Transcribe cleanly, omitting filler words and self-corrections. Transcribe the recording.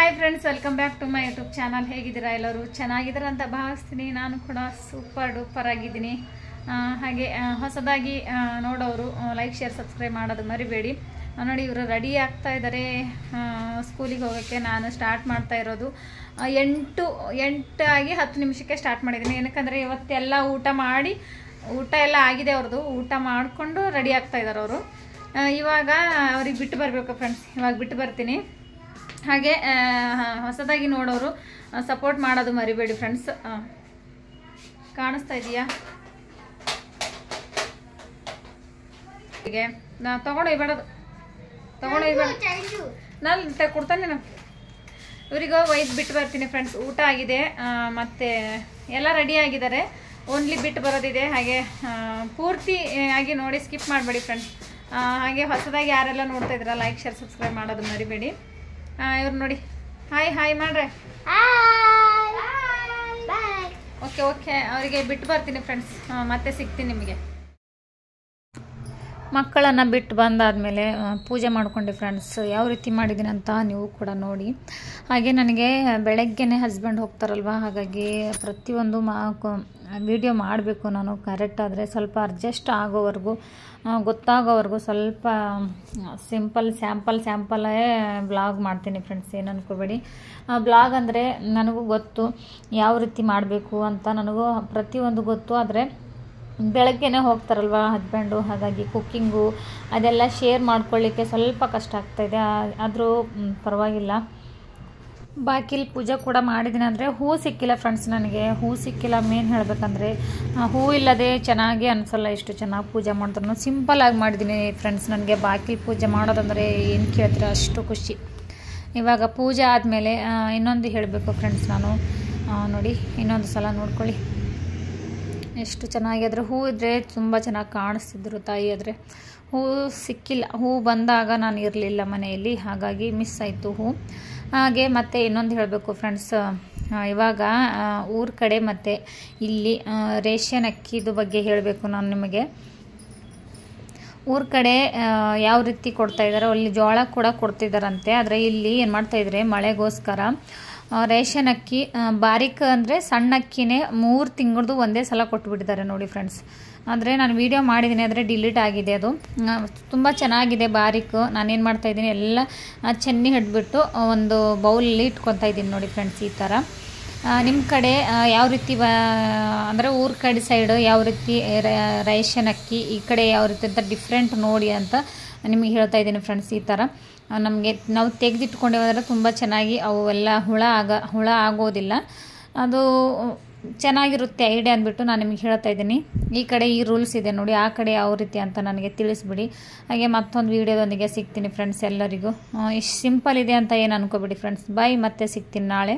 Hi friends, welcome back to my YouTube channel. ಹೇಗಿದ್ದೀರಾ? ಎಲ್ಲರೂ ಚೆನ್ನಾಗಿದ್ದೀರಾ ಅಂತ ಭಾವಿಸ್ತೀನಿ. ನಾನು ಕೂಡ ಸೂಪರ್ ಡೂಪರ್ ಆಗಿದ್ದೀನಿ. ಹಾಗೆ ಹೊಸದಾಗಿ ನೋಡೋರು ಲೈಕ್, ಶೇರ್, ಸಬ್ಸ್ಕ್ರೈಬ್ ಮಾಡೋದು ಮರಿಬೇಡಿ. ನೋಡಿ, ಇವರು ರೆಡಿ ಆಗ್ತಾ ಇದ್ದಾರೆ ಸ್ಕೂಲಿಗೆ ಹೋಗೋಕ್ಕೆ. ನಾನು ಸ್ಟಾರ್ಟ್ ಮಾಡ್ತಾ ಇರೋದು 8 ಆಗಿ 10 ನಿಮಿಷಕ್ಕೆ ಸ್ಟಾರ್ಟ್ ಮಾಡಿದ್ದೀನಿ. ಏನಕ್ಕಂದರೆ ಇವತ್ತೆಲ್ಲ ಊಟ ಎಲ್ಲ ಆಗಿದೆ ಅವ್ರದ್ದು. ಊಟ ಮಾಡಿಕೊಂಡು ರೆಡಿ ಆಗ್ತಾ ಇದ್ದಾರೆ ಅವರು. ಇವಾಗ ಅವ್ರಿಗೆ ಬಿಟ್ಟು ಬರಬೇಕು ಫ್ರೆಂಡ್ಸ್. ಇವಾಗ ಬಿಟ್ಟು ಬರ್ತೀನಿ. ಹಾಗೆ ಹೊಸದಾಗಿ ನೋಡೋರು ಸಪೋರ್ಟ್ ಮಾಡೋದು ಮರಿಬೇಡಿ ಫ್ರೆಂಡ್ಸ್. ಕಾಣಿಸ್ತಾ ಇದೆಯಾ? ಹೀಗೆ ತಗೊಂಡೋಗ್ಬೇಡೋದು ನಾನು ಕೊಡ್ತಾನೆ. ನಾನು ಇವರಿಗೂ ಒಯ್ದು ಬಿಟ್ಟು ಬರ್ತೀನಿ ಫ್ರೆಂಡ್ಸ್. ಊಟ ಆಗಿದೆ ಮತ್ತು ಎಲ್ಲ ರೆಡಿ ಆಗಿದ್ದಾರೆ. ಓನ್ಲಿ ಬಿಟ್ಟು ಬರೋದಿದೆ. ಹಾಗೆ ಪೂರ್ತಿ ಆಗಿ ನೋಡಿ, ಸ್ಕಿಪ್ ಮಾಡಬೇಡಿ ಫ್ರೆಂಡ್ಸ್. ಹಾಗೆ ಹೊಸದಾಗಿ ಯಾರೆಲ್ಲ ನೋಡ್ತಾ ಇದ್ದೀರಾ ಲೈಕ್, ಶೇರ್, ಸಬ್ಸ್ಕ್ರೈಬ್ ಮಾಡೋದು ಮರಿಬೇಡಿ. ಇವ್ರು ನೋಡಿ, ಹಾಯ್ ಮಾಡ್ರೆ. ಓಕೆ ಅವರಿಗೆ ಬಿಟ್ಟು ಬರ್ತೀನಿ ಫ್ರೆಂಡ್ಸ್. ಮತ್ತೆ ಸಿಗ್ತೀನಿ ನಿಮಗೆ. ಮಕ್ಕಳನ್ನು ಬಿಟ್ಟು ಬಂದಾದಮೇಲೆ ಪೂಜೆ ಮಾಡ್ಕೊಂಡೆ ಫ್ರೆಂಡ್ಸ್. ಯಾವ ರೀತಿ ಮಾಡಿದ್ದೀನಿ ಅಂತ ನೀವು ಕೂಡ ನೋಡಿ. ಹಾಗೆ ನನಗೆ ಬೆಳಗ್ಗೆನೇ ಹಸ್ಬೆಂಡ್ ಹೋಗ್ತಾರಲ್ವ, ಹಾಗಾಗಿ ಪ್ರತಿಯೊಂದು ವಿಡಿಯೋ ಮಾಡಬೇಕು ನಾನು. ಕರೆಕ್ಟ್ ಆದರೆ ಸ್ವಲ್ಪ ಅಡ್ಜಸ್ಟ್ ಆಗೋವರೆಗೂ, ಗೊತ್ತಾಗೋವರೆಗೂ ಸ್ವಲ್ಪ ಸ್ಯಾಂಪಲ್ಲೇ ಬ್ಲಾಗ್ ಮಾಡ್ತೀನಿ ಫ್ರೆಂಡ್ಸ್. ಏನು ಅನ್ಕೋಬೇಡಿ. ಬ್ಲಾಗ್ ಅಂದರೆ ನನಗೂ ಗೊತ್ತು ಯಾವ ರೀತಿ ಮಾಡಬೇಕು ಅಂತ. ನನಗೂ ಪ್ರತಿಯೊಂದು ಗೊತ್ತು. ಆದರೆ ಬೆಳಗ್ಗೆನೇ ಹೋಗ್ತಾರಲ್ವ ಹಸ್ಬೆಂಡು, ಹಾಗಾಗಿ ಕುಕ್ಕಿಂಗು ಅದೆಲ್ಲ ಶೇರ್ ಮಾಡ್ಕೊಳ್ಳಿಕ್ಕೆ ಸ್ವಲ್ಪ ಕಷ್ಟ ಆಗ್ತಾಯಿದೆ. ಆದರೂ ಪರವಾಗಿಲ್ಲ. ಬಾಕಿಲ್ ಪೂಜೆ ಕೂಡ ಮಾಡಿದ್ದೀನಿ. ಅಂದರೆ ಹೂ ಸಿಕ್ಕಿಲ್ಲ ಫ್ರೆಂಡ್ಸ್. ನನಗೆ ಹೂ ಸಿಕ್ಕಿಲ್ಲ. ಮೇನ್ ಹೇಳಬೇಕಂದ್ರೆ ಹೂ ಇಲ್ಲದೆ ಚೆನ್ನಾಗಿ ಅನಿಸಲ್ಲ. ಎಷ್ಟು ಚೆನ್ನಾಗಿ ಪೂಜೆ ಮಾಡಿದ್ರು ಸಿಂಪಲ್ಲಾಗಿ ಮಾಡಿದ್ದೀನಿ ಫ್ರೆಂಡ್ಸ್. ನನಗೆ ಬಾಕಿಲ್ ಪೂಜೆ ಮಾಡೋದಂದರೆ ಏನು ಕೇಳ್ತೀರ, ಅಷ್ಟು ಖುಷಿ. ಇವಾಗ ಪೂಜೆ ಆದಮೇಲೆ ಇನ್ನೊಂದು ಹೇಳಬೇಕು ಫ್ರೆಂಡ್ಸ್ ನಾನು. ನೋಡಿ, ಇನ್ನೊಂದು ಸಲ ನೋಡ್ಕೊಳ್ಳಿ ಎಷ್ಟು ಚೆನ್ನಾಗಿ. ಆದರೆ ಹೂ ಇದ್ದರೆ ತುಂಬ ಚೆನ್ನಾಗಿ ಕಾಣಿಸ್ತಿದ್ರು ತಾಯಿ. ಆದರೆ ಹೂ ಸಿಕ್ಕಿಲ್ಲ. ಹೂ ಬಂದಾಗ ನಾನು ಇರಲಿಲ್ಲ ಮನೆಯಲ್ಲಿ, ಹಾಗಾಗಿ ಮಿಸ್ ಆಯಿತು ಹೂ. ಹಾಗೆ ಮತ್ತೆ ಇನ್ನೊಂದು ಹೇಳಬೇಕು ಫ್ರೆಂಡ್ಸ್. ಇವಾಗ ಊರ ಕಡೆ ಮತ್ತು ಇಲ್ಲಿ ರೇಷನ್ ಅಕ್ಕಿದು ಬಗ್ಗೆ ಹೇಳಬೇಕು ನಾನು ನಿಮಗೆ. ಊರ ಕಡೆ ಯಾವ ರೀತಿ ಕೊಡ್ತಾಯಿದ್ದಾರೆ, ಅಲ್ಲಿ ಜೋಳ ಕೂಡ ಕೊಡ್ತಿದ್ದಾರಂತೆ. ಆದರೆ ಇಲ್ಲಿ ಏನು ಮಾಡ್ತಾಯಿದ್ದಾರೆ, ಮಳೆಗೋಸ್ಕರ ರೇಷನ್ ಅಕ್ಕಿ ಬಾರಿಕ್ ಅಂದರೆ ಸಣ್ಣ ಅಕ್ಕಿನೇ 3 ತಿಂಗಳದು ಒಂದೇ ಸಲ ಕೊಟ್ಬಿಟ್ಟಿದ್ದಾರೆ ನೋಡಿ ಫ್ರೆಂಡ್ಸ್. ಅಂದರೆ ನಾನು ವಿಡಿಯೋ ಮಾಡಿದ್ದೀನಿ, ಆದರೆ ಡಿಲೀಟ್ ಆಗಿದೆ. ಅದು ತುಂಬ ಚೆನ್ನಾಗಿದೆ ಬಾರಿಕ್. ನಾನೇನು ಮಾಡ್ತಾಯಿದ್ದೀನಿ, ಎಲ್ಲ ಚೆನ್ನಿ ಹಿಡಿದ್ಬಿಟ್ಟು ಒಂದು ಬೌಲಲ್ಲಿ ಇಟ್ಕೊತಾ ಇದ್ದೀನಿ ನೋಡಿ ಫ್ರೆಂಡ್ಸ್. ಈ ಥರ ನಿಮ್ಮ ಕಡೆ ಯಾವ ರೀತಿ ಅಂದರೆ ಊರ ಕಡೆ ಸೈಡು ಯಾವ ರೀತಿ ರೇಷನ್ ಅಕ್ಕಿ, ಈ ಕಡೆ ಯಾವ ರೀತಿ ಅಂತ ಡಿಫ್ರೆಂಟ್ ನೋಡಿ ಅಂತ ನಿಮಗೆ ಹೇಳ್ತಾ ಇದ್ದೀನಿ ಫ್ರೆಂಡ್ಸ್. ಈ ಥರ ನಮಗೆ ನಾವು ತೆಗೆದಿಟ್ಕೊಂಡೇವಂದರೆ ತುಂಬ ಚೆನ್ನಾಗಿ ಅವೆಲ್ಲ ಹುಳ ಆಗೋದಿಲ್ಲ. ಅದು ಚೆನ್ನಾಗಿರುತ್ತೆ ಐಡಿಯಾ ಅಂದ್ಬಿಟ್ಟು ನಾನು ನಿಮಗೆ ಹೇಳ್ತಾ ಇದ್ದೀನಿ. ಈ ಕಡೆ ಈ ರೂಲ್ಸ್ ಇದೆ ನೋಡಿ, ಆ ಕಡೆ ಯಾವ ರೀತಿ ಅಂತ ನನಗೆ ತಿಳಿಸ್ಬಿಡಿ. ಹಾಗೆ ಮತ್ತೊಂದು ವೀಡಿಯೋದೊಂದಿಗೆ ಸಿಗ್ತೀನಿ ಫ್ರೆಂಡ್ಸ್. ಎಲ್ಲರಿಗೂ ಇಷ್ಟು ಸಿಂಪಲ್ ಇದೆ ಅಂತ ಏನು ಅನ್ಕೋಬಿಡಿ ಫ್ರೆಂಡ್ಸ್. ಬಾಯ್, ಮತ್ತೆ ಸಿಗ್ತೀನಿ ನಾಳೆ.